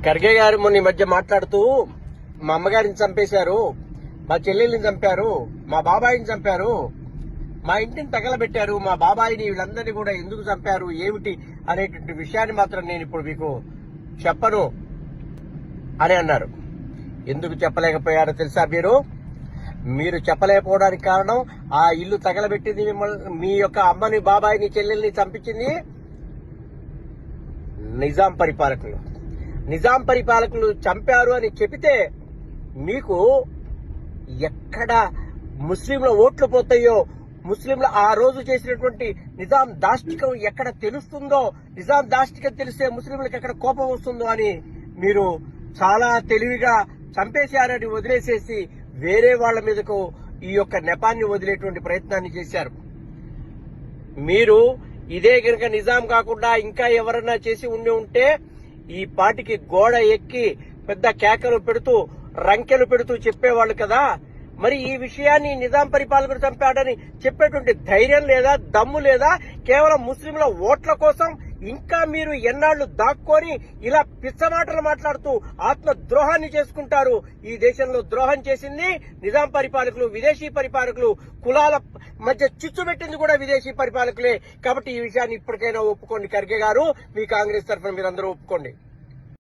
ఖర్గే గారు మొన్న ఈ మధ్య మాట్లాడుతూ మా అమ్మగారిని చంపేశారు, మా చెల్లెల్ని చంపారు, మా బాబాయిని చంపారు, మా ఇంటిని తగలబెట్టారు, మా బాబాయిని వీళ్ళందరినీ కూడా ఎందుకు చంపారు ఏమిటి అనేటువంటి విషయాన్ని మాత్రం నేను ఇప్పుడు మీకు చెప్పను అని అన్నారు. ఎందుకు చెప్పలేకపోయారో తెలుసా? మీరు చెప్పలేకపోవడానికి కారణం ఆ ఇల్లు తగలబెట్టింది మిమ్మల్ని, మీ యొక్క అమ్మని బాబాయిని చెల్లెల్ని చంపించింది నిజాం పరిపాలకులు. నిజాం పరిపాలకులు చంపారు అని చెబితే మీకు ఎక్కడ ముస్లింల ఓట్లు పోతాయో, ముస్లింలు ఆ రోజు చేసినటువంటి నిజాం దాష్టికం ఎక్కడ తెలుస్తుందో, నిజాం దాష్టికం తెలిస్తే ముస్లింలకు ఎక్కడ కోపం వస్తుందో అని మీరు చాలా తెలివిగా చంపేశారని వదిలేసేసి వేరే వాళ్ల మీదకు ఈ యొక్క నెపాన్ని వదిలేటువంటి ప్రయత్నాన్ని చేశారు. మీరు ఇదే గనక నిజాం కాకుండా ఇంకా ఎవరన్నా చేసి ఉంటే ఈ పాటికి గోడ ఎక్కి పెద్ద కేకలు పెడుతూ రంకెలు పెడుతూ చెప్పేవాళ్ళు కదా. మరి ఈ విషయాన్ని నిజాం పరిపాలకుడు చంపాడని చెప్పేటువంటి ధైర్యం లేదా, దమ్ము లేదా? కేవలం ముస్లింల ఓట్ల కోసం ఇంకా మీరు ఎన్నాళ్లు దాక్కొని ఇలా పిచ్చమాటలు మాట్లాడుతూ ఆత్మ ద్రోహాన్ని చేసుకుంటారు. ఈ దేశంలో ద్రోహం చేసింది నిజాం పరిపాలకులు, విదేశీ పరిపాలకులు, కులాల మధ్య చిచ్చు పెట్టింది కూడా విదేశీ పరిపాలకులే. కాబట్టి ఈ విషయాన్ని ఇప్పటికైనా ఒప్పుకోండి ఖర్గే గారు, మీ కాంగ్రెస్ తరఫున మీరందరూ ఒప్పుకోండి.